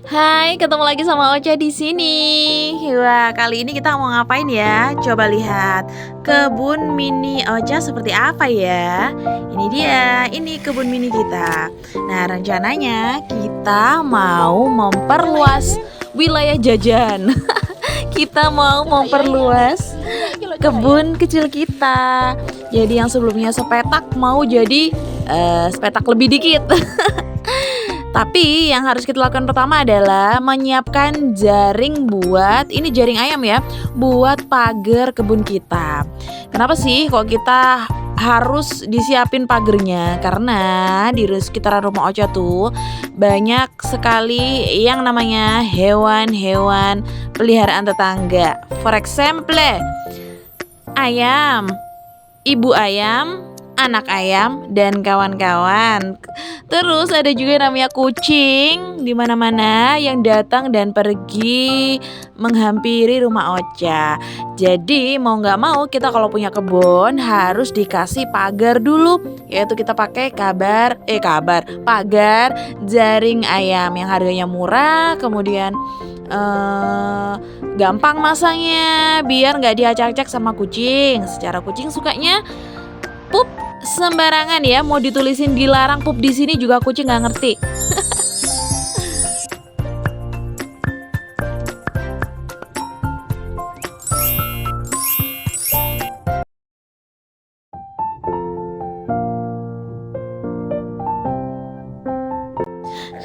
Hai, ketemu lagi sama Ocha di sini. Wah, kali ini kita mau ngapain ya? Coba lihat kebun mini Ocha seperti apa ya? Ini dia, ini kebun mini kita. Nah, rencananya kita mau memperluas wilayah jajan. Kita mau memperluas kebun kecil kita. Jadi yang sebelumnya sepetak mau jadi sepetak lebih dikit. Tapi yang harus kita lakukan pertama adalah menyiapkan jaring ini jaring ayam ya, buat pagar kebun kita. Kenapa sih kok kita harus disiapin pagernya? Karena di sekitaran rumah Ocha tuh banyak sekali yang namanya hewan-hewan peliharaan tetangga. For example, ayam, ibu ayam, anak ayam, dan kawan-kawan. Terus ada juga namanya kucing di mana-mana yang datang dan pergi menghampiri rumah Ocha. Jadi mau nggak mau kita kalau punya kebun harus dikasih pagar dulu, yaitu kita pakai pagar jaring ayam yang harganya murah, kemudian gampang masangnya biar nggak diacak-acak sama kucing. Secara kucing sukanya pup sembarangan ya, mau ditulisin dilarang pup di sini juga kucing nggak ngerti.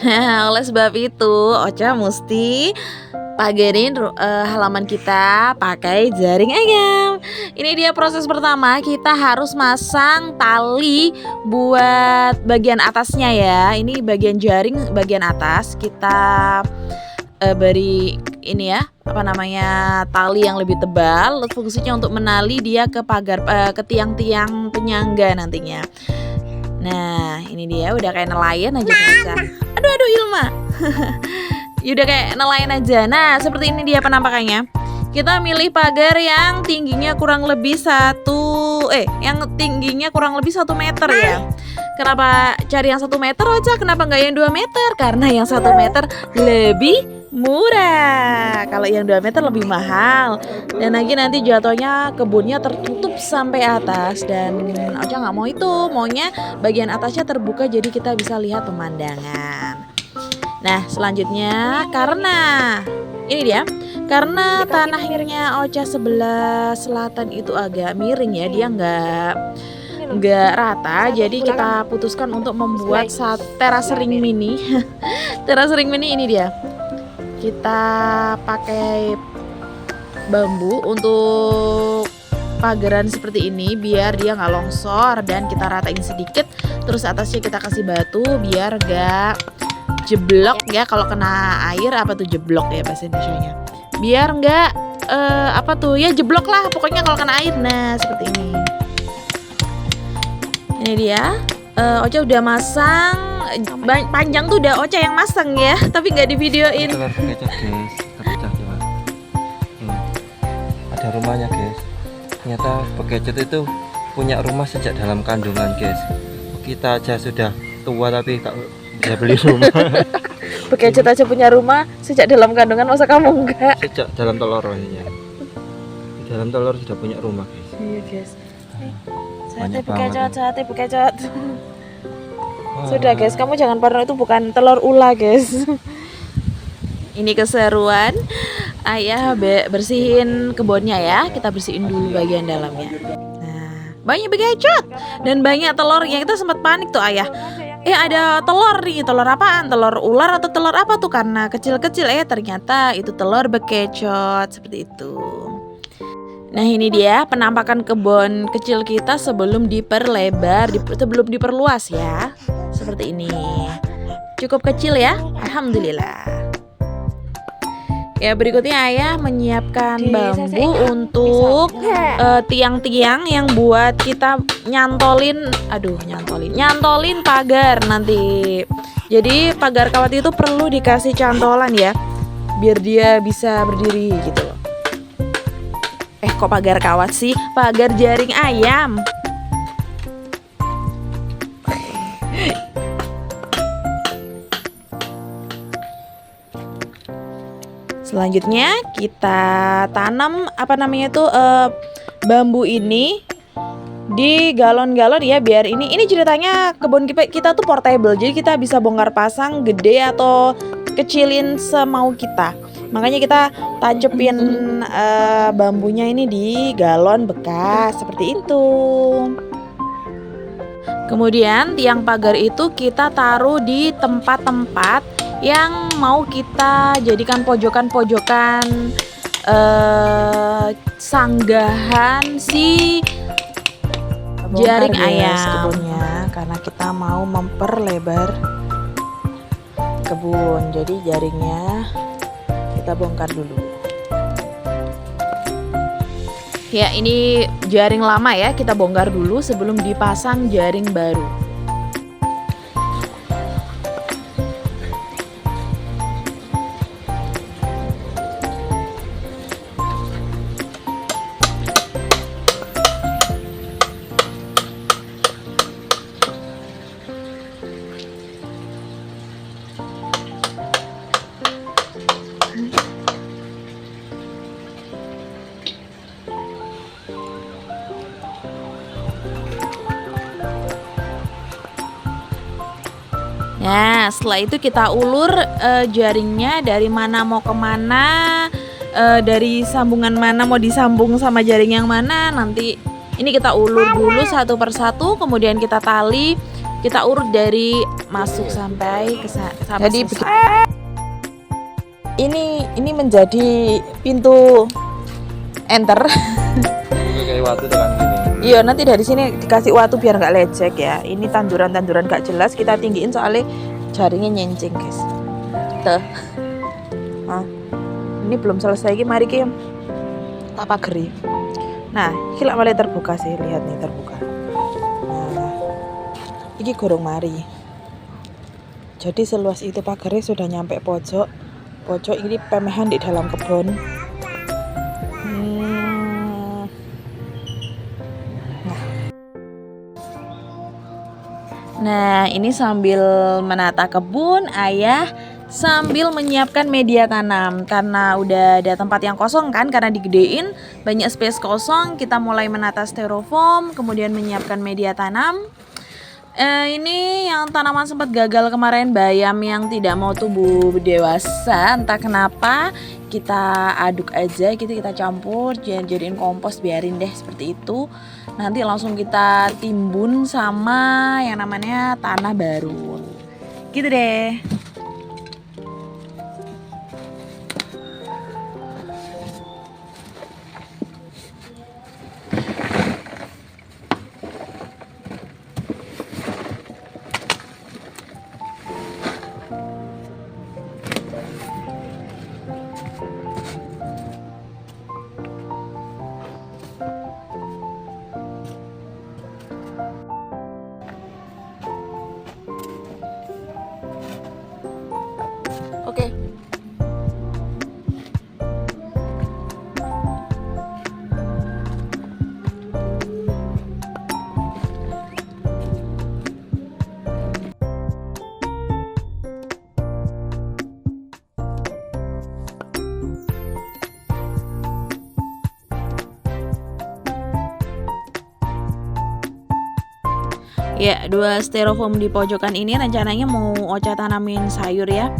Nah, oleh sebab itu Ocha mesti pagarin halaman kita pakai jaring ayam. Ini dia proses pertama, kita harus masang tali buat bagian atasnya ya. Ini bagian jaring bagian atas kita beri ini ya, tali yang lebih tebal. Fungsinya untuk menali dia ke pagar ke tiang-tiang penyangga nantinya. Nah, ini dia udah kayak nelayan aja Ocha. Aduh Ilma. Udah kayak nelayan aja. Nah, seperti ini dia penampakannya. Kita milih pagar yang tingginya kurang lebih 1 meter ya. Kenapa cari yang 1 meter aja? Kenapa nggak yang 2 meter? Karena yang 1 meter lebih murah. Kalau yang 2 meter lebih mahal. Dan lagi nanti jatuhnya kebunnya tertutup sampai atas. Dan Ocha nggak mau itu. Maunya bagian atasnya terbuka jadi kita bisa lihat pemandangan. Nah, selanjutnya karena tanahnya Ocha sebelah selatan itu agak miring ya, dia nggak rata, jadi kita putuskan untuk membuat teras ring mini. Teras ring mini ini dia. Kita pakai bambu untuk pagaran seperti ini biar dia nggak longsor, dan kita ratain sedikit. Terus atasnya kita kasih batu biar nggak jeblok ya, kalau kena air jeblok ya bahasa Indonesianya. Biar nggak jeblok lah pokoknya kalau kena air. Nah, seperti ini. Ini dia. Ocha udah masang, panjang tuh udah Ocha yang masang ya, tapi nggak di videoin. Ada rumahnya guys. Ternyata Bekecot itu punya rumah sejak dalam kandungan guys. Kita aja sudah tua tapi bisa beli rumah. Bekecot aja punya rumah sejak dalam kandungan, masa kamu enggak? Sejak dalam telur ya. Di dalam telur sudah punya rumah guys. Iya guys. Sate Bekecot. Sudah guys, kamu jangan parno, itu bukan telur ula guys. Ini keseruan. Ayah bersihin kebunnya ya. Kita bersihin dulu bagian dalamnya. Nah, banyak Bekecot dan banyak telurnya. Kita sempat panik tuh ayah. Ada telur nih, telur apaan? Telur ular atau telur apa tuh? Karena kecil-kecil ternyata itu telur Bekecot, seperti itu. Nah, ini dia penampakan kebun kecil kita sebelum sebelum diperluas ya. Seperti ini. Cukup kecil ya, alhamdulillah. Ya, berikutnya ayah menyiapkan bambu untuk tiang-tiang yang buat kita nyantolin pagar nanti. Jadi pagar kawat itu perlu dikasih cantolan ya, biar dia bisa berdiri gitu loh. Kok pagar kawat sih? Pagar jaring ayam. Selanjutnya kita tanam bambu ini di galon-galon ya, biar ini ceritanya kebun kita tuh portable, jadi kita bisa bongkar pasang gede atau kecilin semau kita. Makanya kita tancepin bambunya ini di galon bekas seperti itu. Kemudian tiang pagar itu kita taruh di tempat-tempat yang mau kita jadikan pojokan-pojokan sanggahan si jaring ayam kebunnya, karena kita mau memperlebar kebun. Jadi jaringnya kita bongkar dulu. Ya, ini jaring lama ya, kita bongkar dulu sebelum dipasang jaring baru. Nah, setelah itu kita ulur jaringnya dari mana mau kemana, dari sambungan mana mau disambung sama jaring yang mana. Nanti ini kita ulur dulu satu persatu, kemudian kita tali, kita urut dari masuk sampai sampai Jadi selesai. ini menjadi pintu enter. Kayak waktu dengan gini. Iya, nanti dari sini dikasih waktu biar nggak lecek ya. Ini tanduran-tanduran gak jelas kita tinggiin soalnya jaringnya nyencing guys. Tuh. Nah, ini belum selesai lagi, mari Kim. Tak pageri. Nah, kilak mulai terbuka sih, lihat nih terbuka. Nah, ini gorong mari. Jadi seluas itu pagarnya sudah nyampe pojok. Pojok ini pemehan di dalam kebun. Nah, ini sambil menata kebun, ayah sambil menyiapkan media tanam. Karena udah ada tempat yang kosong kan, karena digedein, banyak space kosong. Kita mulai menata styrofoam, kemudian menyiapkan media tanam. Ini yang tanaman sempat gagal kemarin, bayam yang tidak mau tumbuh dewasa, entah kenapa. Kita aduk aja gitu, kita campur, jadiin kompos, biarin deh seperti itu. Nanti langsung kita timbun sama yang namanya tanah baru. Gitu deh. Oke. Ya, 2 styrofoam di pojokan ini rencananya mau Ocha tanamin sayur ya.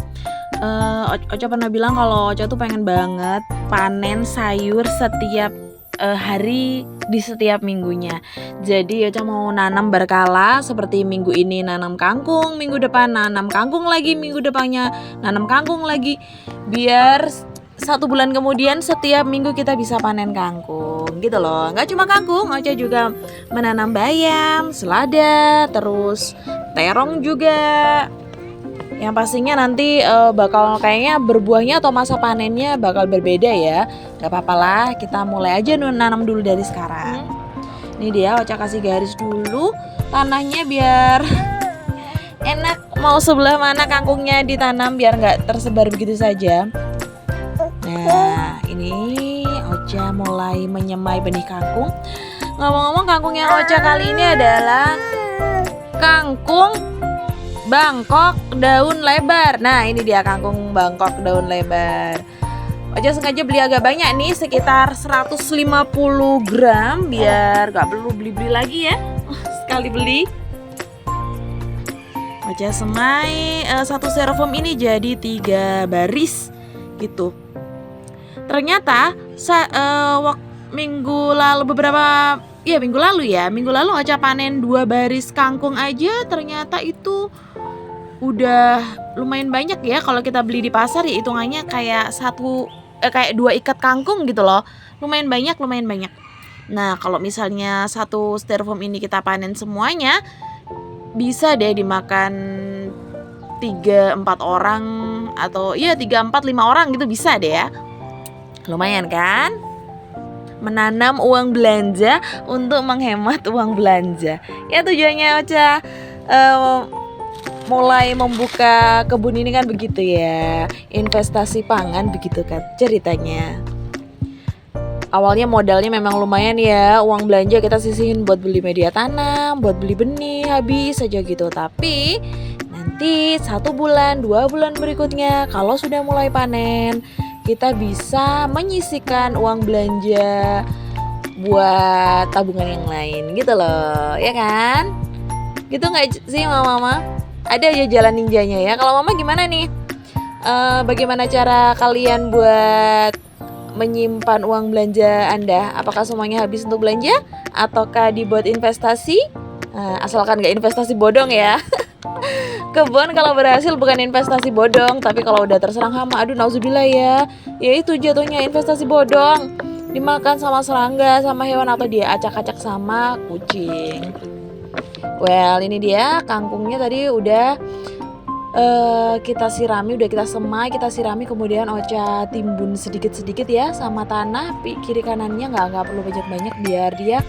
Ocha pernah bilang kalau Ocha tuh pengen banget panen sayur setiap hari di setiap minggunya. Jadi Ocha mau nanam berkala, seperti minggu ini nanam kangkung, minggu depan nanam kangkung lagi, minggu depannya nanam kangkung lagi, biar 1 bulan kemudian setiap minggu kita bisa panen kangkung gitu loh. Nggak cuma kangkung, Ocha juga menanam bayam, selada, terus terong juga. Yang pastinya nanti bakal kayaknya berbuahnya atau masa panennya bakal berbeda ya. Gak apa-apa lah, kita mulai aja nanam dulu dari sekarang. Ini dia, Ocha kasih garis dulu tanahnya biar enak mau sebelah mana kangkungnya ditanam, biar nggak tersebar begitu saja. Nah, ini Ocha mulai menyemai benih kangkung. Ngomong-ngomong, kangkung yang Ocha kali ini adalah kangkung Bangkok daun lebar. Nah, ini dia kangkung Bangkok daun lebar. Ocha sengaja beli agak banyak nih, sekitar 150 gram biar gak perlu beli-beli lagi ya. Sekali beli. Ocha semai satu styrofoam ini jadi 3 baris gitu. Ternyata minggu lalu Ocha panen 2 baris kangkung aja, ternyata itu udah lumayan banyak ya. Kalau kita beli di pasar ya hitungannya kayak 2 ikat kangkung gitu loh. Lumayan banyak. Nah, kalau misalnya satu styrofoam ini kita panen semuanya, bisa deh dimakan 3-4 orang, atau ya 3-4-5 orang gitu bisa deh ya. Lumayan kan? Menanam uang belanja untuk menghemat uang belanja. Ya tujuannya Ocha mulai membuka kebun ini kan begitu ya. Investasi pangan begitu kan ceritanya. Awalnya modalnya memang lumayan ya, uang belanja kita sisihin buat beli media tanam, buat beli benih, habis aja gitu. Tapi nanti 1 bulan, 2 bulan berikutnya kalau sudah mulai panen, kita bisa menyisihkan uang belanja buat tabungan yang lain gitu loh, ya kan? Gitu nggak sih mama? Ada aja jalan ninjanya ya. Kalau mama gimana nih? Bagaimana cara kalian buat menyimpan uang belanja Anda? Apakah semuanya habis untuk belanja? Ataukah dibuat investasi? Asalkan nggak investasi bodong ya. Kebun kalau berhasil bukan investasi bodong, tapi kalau udah terserang hama, aduh nauzubillah ya. Ya itu jatuhnya investasi bodong. Dimakan sama serangga, sama hewan, atau dia acak-acak sama kucing. Well, ini dia kangkungnya tadi udah kita sirami, udah kita semai, kita sirami, kemudian Ocha timbun sedikit-sedikit ya sama tanah kiri kanannya, nggak perlu banyak-banyak biar dia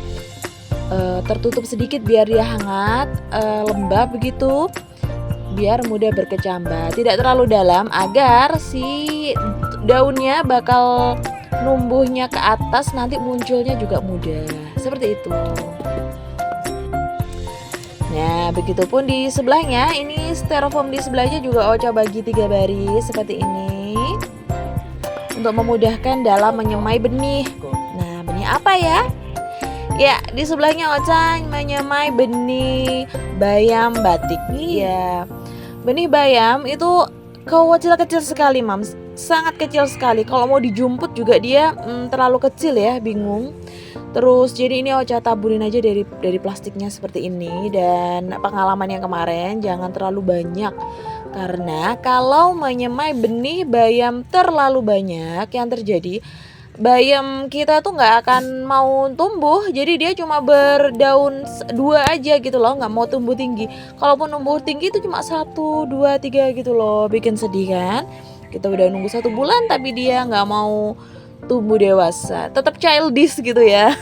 tertutup sedikit, biar dia hangat, lembab begitu, biar mudah berkecambah, tidak terlalu dalam agar si daunnya bakal numbuhnya ke atas, nanti munculnya juga mudah, seperti itu. Nah, begitupun di sebelahnya, ini styrofoam di sebelahnya juga Ocha bagi 3 baris seperti ini untuk memudahkan dalam menyemai benih. Nah, benih apa ya? Ya, di sebelahnya Ocha menyemai benih bayam batik. Ya, benih bayam itu kecil sekali, Mams. Sangat kecil sekali. Kalau mau dijumput juga dia terlalu kecil ya, bingung. Terus jadi ini Ocha taburin aja dari plastiknya seperti ini. Dan pengalaman yang kemarin jangan terlalu banyak, karena kalau menyemai benih bayam terlalu banyak, yang terjadi bayam kita tuh nggak akan mau tumbuh. Jadi dia cuma berdaun 2 aja gitu loh, nggak mau tumbuh tinggi. Kalaupun tumbuh tinggi itu cuma 1, 2, 3 gitu loh, bikin sedih kan. Kita udah nunggu 1 bulan tapi dia nggak mau tumbuh dewasa, tetap childish gitu ya.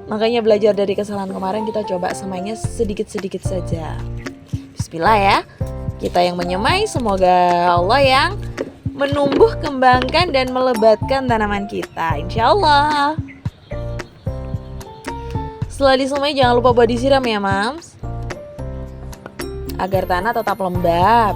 Makanya belajar dari kesalahan kemarin, kita coba semainya sedikit-sedikit saja. Bismillah ya. Kita yang menyemai, semoga Allah yang menumbuh, kembangkan, dan melebatkan tanaman kita, insya Allah. Setelah disemai jangan lupa buat disiram ya, Mams, agar tanah tetap lembab.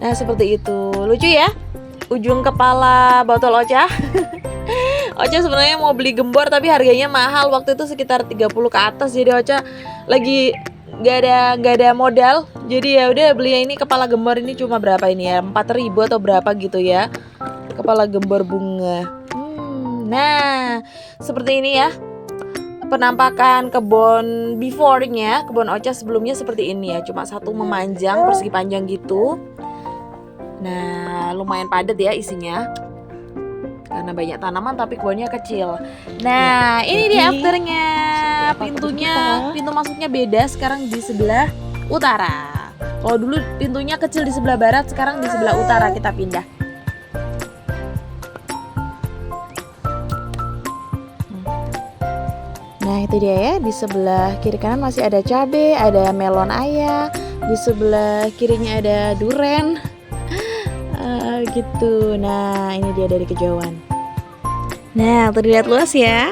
Nah, seperti itu. Lucu ya ujung kepala botol Ocha. Ocha sebenarnya mau beli gembor tapi harganya mahal, waktu itu sekitar 30 ke atas. Jadi Ocha lagi gak ada modal. Jadi ya udah beli ini kepala gembor ini cuma berapa ini ya? 4.000 atau berapa gitu ya. Kepala gembor bunga. Nah, seperti ini ya penampakan kebun before-nya. Kebun Ocha sebelumnya seperti ini ya, cuma satu memanjang persegi panjang gitu. Nah, lumayan padat ya isinya karena banyak tanaman tapi kebunnya kecil. Nah, ini dia afternya. Pintu masuknya beda, sekarang di sebelah utara. Kalau dulu pintunya kecil di sebelah barat, sekarang di sebelah utara kita pindah. Nah, itu dia ya, di sebelah kiri kanan masih ada cabai, ada melon ayah, di sebelah kirinya ada duren. Gitu. Nah, ini dia dari kejauhan. Nah, terlihat luas ya.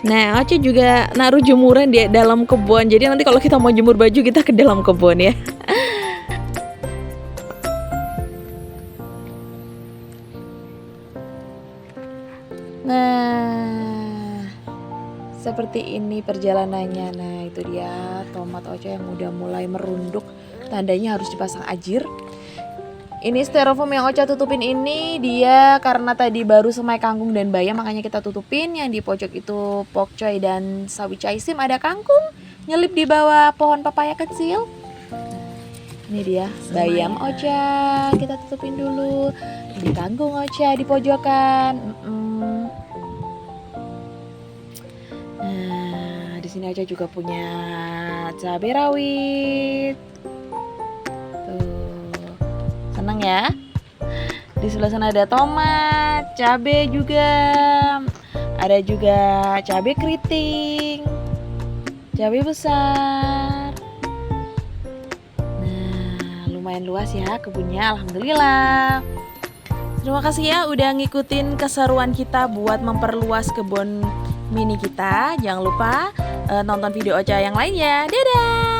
Nah, Oce juga naruh jemuran di dalam kebun. Jadi nanti kalau kita mau jemur baju kita ke dalam kebun ya. Nah, seperti ini perjalanannya. Nah, itu dia tomat Oce yang udah mulai merunduk. Tandanya harus dipasang ajir. Ini styrofoam yang Ocha tutupin ini dia karena tadi baru semai kangkung dan bayam, makanya kita tutupin. Yang di pojok itu pokcoy dan sawi caisim, ada kangkung nyelip di bawah pohon papaya kecil. Ini dia bayam Ocha, kita tutupin dulu. Ini kangkung Ocha di pojokan. Nah, di sini Ocha juga punya cabai rawit. Seneng ya. Di sebelah sana ada tomat, cabai juga. Ada juga cabai keriting, cabai besar. Nah, lumayan luas ya kebunnya, alhamdulillah. Terima kasih ya udah ngikutin keseruan kita buat memperluas kebun mini kita. Jangan lupa nonton video Ocha yang lainnya. Dadah.